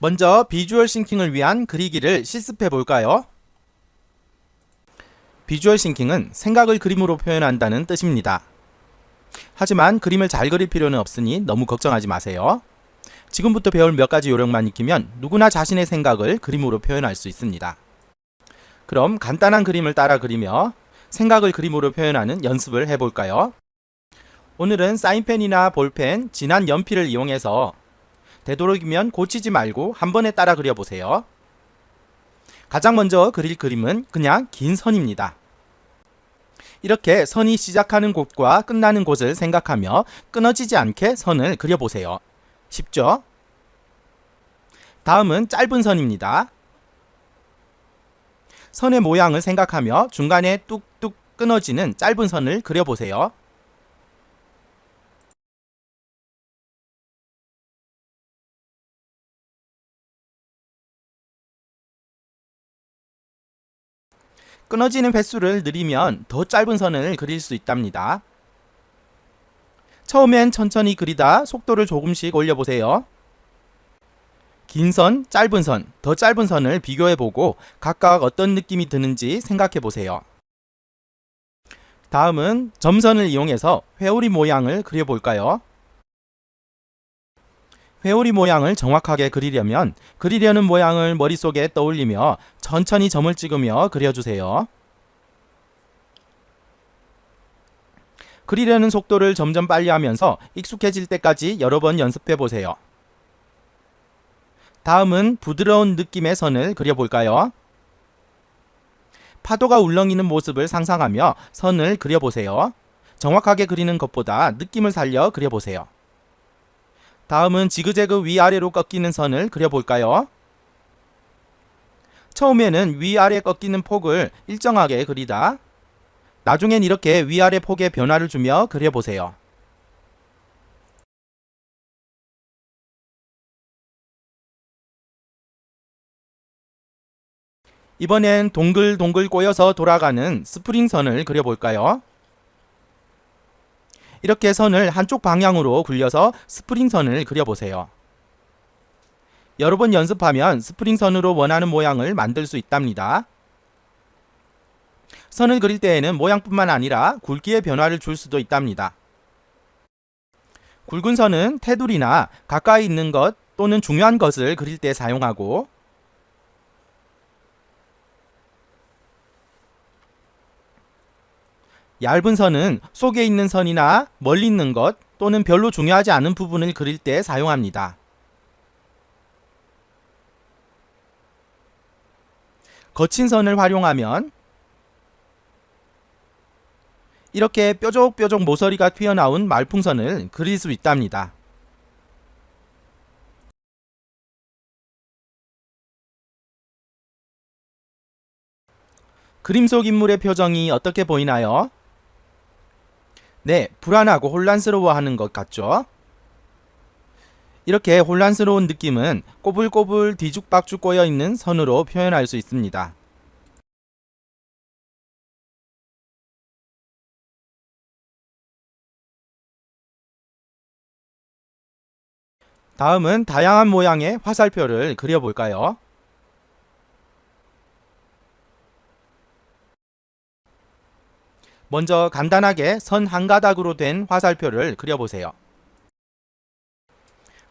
먼저 비주얼 싱킹을 위한 그리기를 실습해 볼까요? 비주얼 싱킹은 생각을 그림으로 표현한다는 뜻입니다. 하지만 그림을 잘 그릴 필요는 없으니 너무 걱정하지 마세요. 지금부터 배울 몇 가지 요령만 익히면 누구나 자신의 생각을 그림으로 표현할 수 있습니다. 그럼 간단한 그림을 따라 그리며 생각을 그림으로 표현하는 연습을 해볼까요? 오늘은 사인펜이나 볼펜, 진한 연필을 이용해서 되도록이면 고치지 말고 한 번에 따라 그려보세요. 가장 먼저 그릴 그림은 그냥 긴 선입니다. 이렇게 선이 시작하는 곳과 끝나는 곳을 생각하며 끊어지지 않게 선을 그려보세요. 쉽죠? 다음은 짧은 선입니다. 선의 모양을 생각하며 중간에 뚝뚝 끊어지는 짧은 선을 그려보세요. 끊어지는 횟수를 늘리면 더 짧은 선을 그릴 수 있답니다. 처음엔 천천히 그리다 속도를 조금씩 올려보세요. 긴 선, 짧은 선, 더 짧은 선을 비교해보고 각각 어떤 느낌이 드는지 생각해보세요. 다음은 점선을 이용해서 회오리 모양을 그려볼까요? 회오리 모양을 정확하게 그리려면 그리려는 모양을 머릿속에 떠올리며 천천히 점을 찍으며 그려주세요. 그리려는 속도를 점점 빨리 하면서 익숙해질 때까지 여러 번 연습해 보세요. 다음은 부드러운 느낌의 선을 그려볼까요? 파도가 울렁이는 모습을 상상하며 선을 그려보세요. 정확하게 그리는 것보다 느낌을 살려 그려보세요. 다음은 지그재그 위아래로 꺾이는 선을 그려볼까요? 처음에는 위아래 꺾이는 폭을 일정하게 그리다 나중엔 이렇게 위아래 폭에 변화를 주며 그려보세요. 이번엔 동글동글 꼬여서 돌아가는 스프링선을 그려볼까요? 이렇게 선을 한쪽 방향으로 굴려서 스프링선을 그려보세요. 여러 번 연습하면 스프링선으로 원하는 모양을 만들 수 있답니다. 선을 그릴 때에는 모양뿐만 아니라 굵기의 변화를 줄 수도 있답니다. 굵은 선은 테두리나 가까이 있는 것 또는 중요한 것을 그릴 때 사용하고 얇은 선은 속에 있는 선이나 멀리 있는 것 또는 별로 중요하지 않은 부분을 그릴 때 사용합니다. 거친 선을 활용하면 이렇게 뾰족뾰족 모서리가 튀어나온 말풍선을 그릴 수 있답니다. 그림 속 인물의 표정이 어떻게 보이나요? 네, 불안하고 혼란스러워하는 것 같죠? 이렇게 혼란스러운 느낌은 꼬불꼬불 뒤죽박죽 꼬여있는 선으로 표현할 수 있습니다. 다음은 다양한 모양의 화살표를 그려볼까요? 먼저 간단하게 선 한 가닥으로 된 화살표를 그려보세요.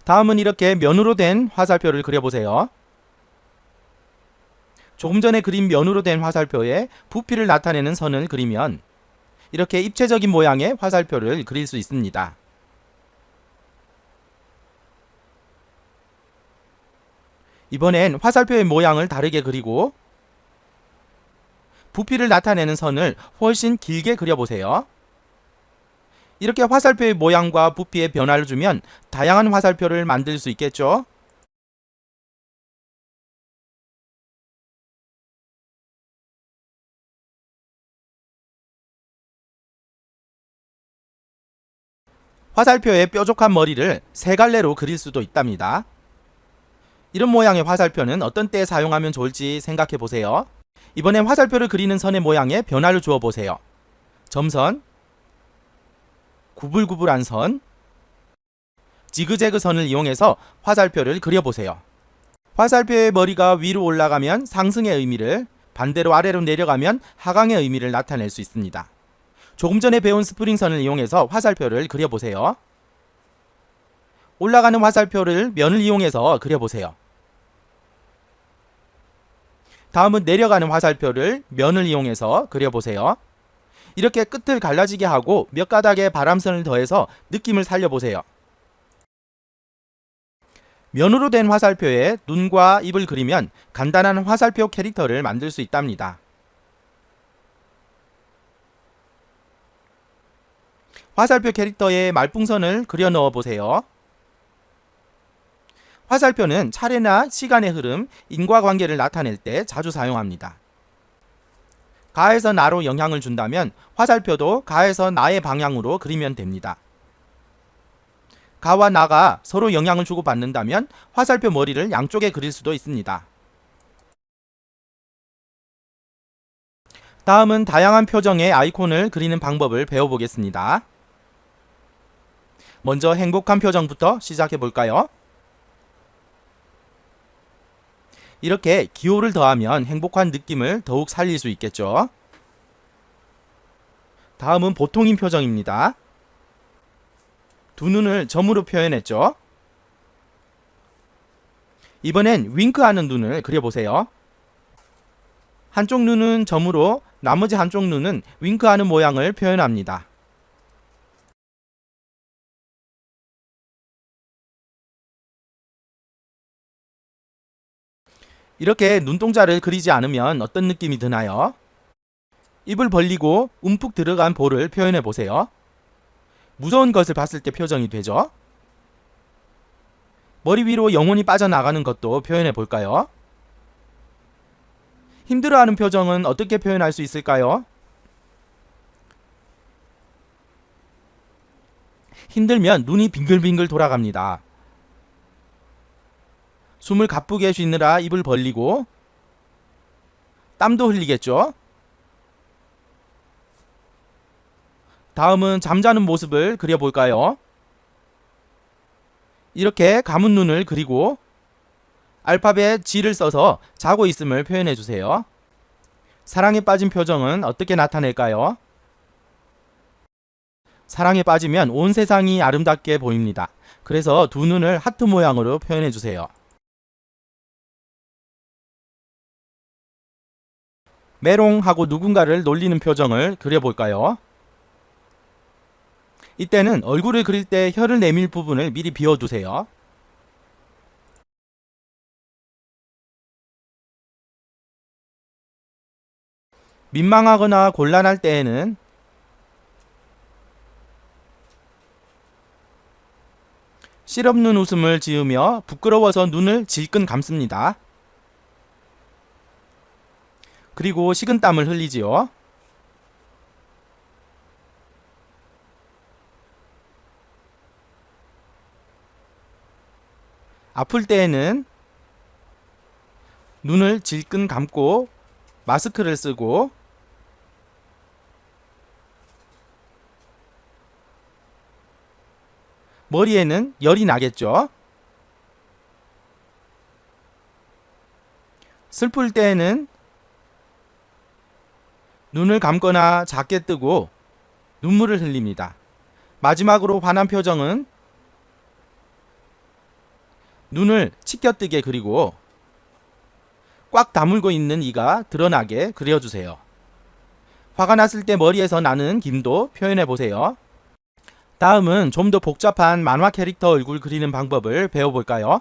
다음은 이렇게 면으로 된 화살표를 그려보세요. 조금 전에 그린 면으로 된 화살표에 부피를 나타내는 선을 그리면 이렇게 입체적인 모양의 화살표를 그릴 수 있습니다. 이번엔 화살표의 모양을 다르게 그리고 부피를 나타내는 선을 훨씬 길게 그려보세요. 이렇게 화살표의 모양과 부피에 변화를 주면 다양한 화살표를 만들 수 있겠죠? 화살표의 뾰족한 머리를 세 갈래로 그릴 수도 있답니다. 이런 모양의 화살표는 어떤 때에 사용하면 좋을지 생각해 보세요. 이번엔 화살표를 그리는 선의 모양에 변화를 주어 보세요. 점선, 구불구불한 선, 지그재그 선을 이용해서 화살표를 그려보세요. 화살표의 머리가 위로 올라가면 상승의 의미를, 반대로 아래로 내려가면 하강의 의미를 나타낼 수 있습니다. 조금 전에 배운 스프링선을 이용해서 화살표를 그려보세요. 올라가는 화살표를 면을 이용해서 그려보세요. 다음은 내려가는 화살표를 면을 이용해서 그려보세요. 이렇게 끝을 갈라지게 하고 몇 가닥의 바람선을 더해서 느낌을 살려보세요. 면으로 된 화살표에 눈과 입을 그리면 간단한 화살표 캐릭터를 만들 수 있답니다. 화살표 캐릭터에 말풍선을 그려 넣어 보세요. 화살표는 차례나 시간의 흐름, 인과관계를 나타낼 때 자주 사용합니다. 가에서 나로 영향을 준다면 화살표도 가에서 나의 방향으로 그리면 됩니다. 가와 나가 서로 영향을 주고받는다면 화살표 머리를 양쪽에 그릴 수도 있습니다. 다음은 다양한 표정의 아이콘을 그리는 방법을 배워보겠습니다. 먼저 행복한 표정부터 시작해 볼까요? 이렇게 기호를 더하면 행복한 느낌을 더욱 살릴 수 있겠죠. 다음은 보통인 표정입니다. 두 눈을 점으로 표현했죠. 이번엔 윙크하는 눈을 그려보세요. 한쪽 눈은 점으로, 나머지 한쪽 눈은 윙크하는 모양을 표현합니다. 이렇게 눈동자를 그리지 않으면 어떤 느낌이 드나요? 입을 벌리고 움푹 들어간 볼을 표현해 보세요. 무서운 것을 봤을 때 표정이 되죠? 머리 위로 영혼이 빠져나가는 것도 표현해 볼까요? 힘들어하는 표정은 어떻게 표현할 수 있을까요? 힘들면 눈이 빙글빙글 돌아갑니다. 숨을 가쁘게 쉬느라 입을 벌리고 땀도 흘리겠죠? 다음은 잠자는 모습을 그려볼까요? 이렇게 감은 눈을 그리고 알파벳 G를 써서 자고 있음을 표현해주세요. 사랑에 빠진 표정은 어떻게 나타낼까요? 사랑에 빠지면 온 세상이 아름답게 보입니다. 그래서 두 눈을 하트 모양으로 표현해주세요. 메롱하고 누군가를 놀리는 표정을 그려볼까요? 이때는 얼굴을 그릴 때 혀를 내밀 부분을 미리 비워두세요. 민망하거나 곤란할 때에는 실없는 웃음을 지으며 부끄러워서 눈을 질끈 감습니다. 그리고 식은땀을 흘리지요. 아플 때에는 눈을 질끈 감고 마스크를 쓰고 머리에는 열이 나겠죠. 슬플 때에는 눈을 감거나 작게 뜨고 눈물을 흘립니다. 마지막으로 화난 표정은 눈을 치켜뜨게 그리고 꽉 다물고 있는 이가 드러나게 그려주세요. 화가 났을 때 머리에서 나는 김도 표현해보세요. 다음은 좀 더 복잡한 만화 캐릭터 얼굴 그리는 방법을 배워볼까요?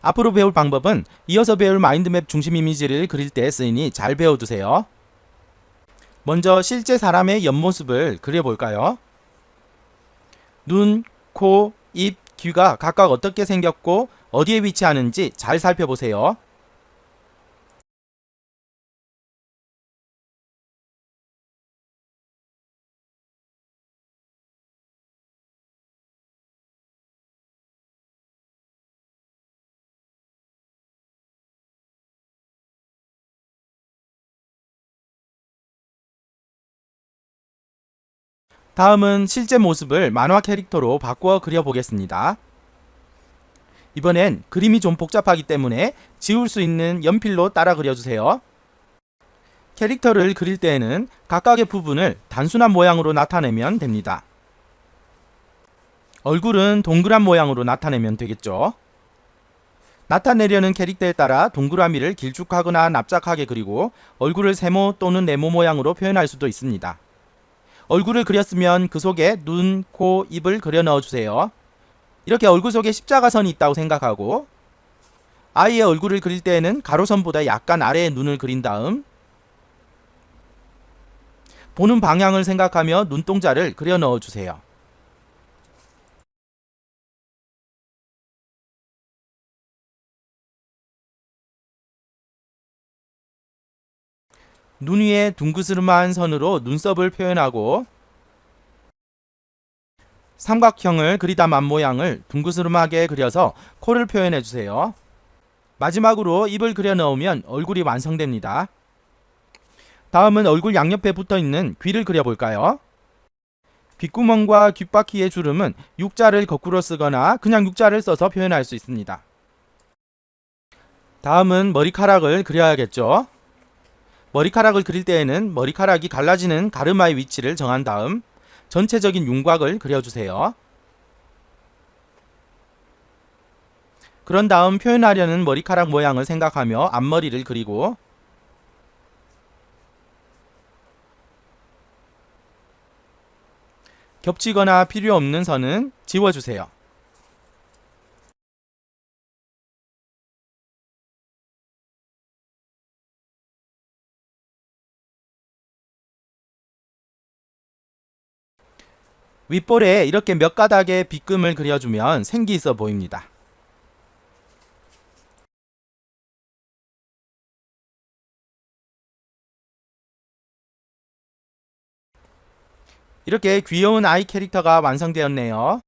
앞으로 배울 방법은 이어서 배울 마인드맵 중심 이미지를 그릴 때 쓰이니 잘 배워두세요. 먼저 실제 사람의 옆모습을 그려볼까요? 눈, 코, 입, 귀가 각각 어떻게 생겼고 어디에 위치하는지 잘 살펴보세요. 다음은 실제 모습을 만화 캐릭터로 바꾸어 그려보겠습니다. 이번엔 그림이 좀 복잡하기 때문에 지울 수 있는 연필로 따라 그려주세요. 캐릭터를 그릴 때에는 각각의 부분을 단순한 모양으로 나타내면 됩니다. 얼굴은 동그란 모양으로 나타내면 되겠죠. 나타내려는 캐릭터에 따라 동그라미를 길쭉하거나 납작하게 그리고 얼굴을 세모 또는 네모 모양으로 표현할 수도 있습니다. 얼굴을 그렸으면 그 속에 눈, 코, 입을 그려 넣어주세요. 이렇게 얼굴 속에 십자가선이 있다고 생각하고 아이의 얼굴을 그릴 때에는 가로선보다 약간 아래에 눈을 그린 다음 보는 방향을 생각하며 눈동자를 그려 넣어주세요. 눈 위에 둥그스름한 선으로 눈썹을 표현하고 삼각형을 그리다 만 모양을 둥그스름하게 그려서 코를 표현해 주세요. 마지막으로 입을 그려 넣으면 얼굴이 완성됩니다. 다음은 얼굴 양옆에 붙어 있는 귀를 그려볼까요? 귓구멍과 귓바퀴의 주름은 U자를 거꾸로 쓰거나 그냥 U자를 써서 표현할 수 있습니다. 다음은 머리카락을 그려야겠죠. 머리카락을 그릴 때에는 머리카락이 갈라지는 가르마의 위치를 정한 다음 전체적인 윤곽을 그려주세요. 그런 다음 표현하려는 머리카락 모양을 생각하며 앞머리를 그리고 겹치거나 필요 없는 선은 지워주세요. 윗볼에 이렇게 몇 가닥의 빗금을 그려주면 생기 있어 보입니다. 이렇게 귀여운 아이 캐릭터가 완성되었네요.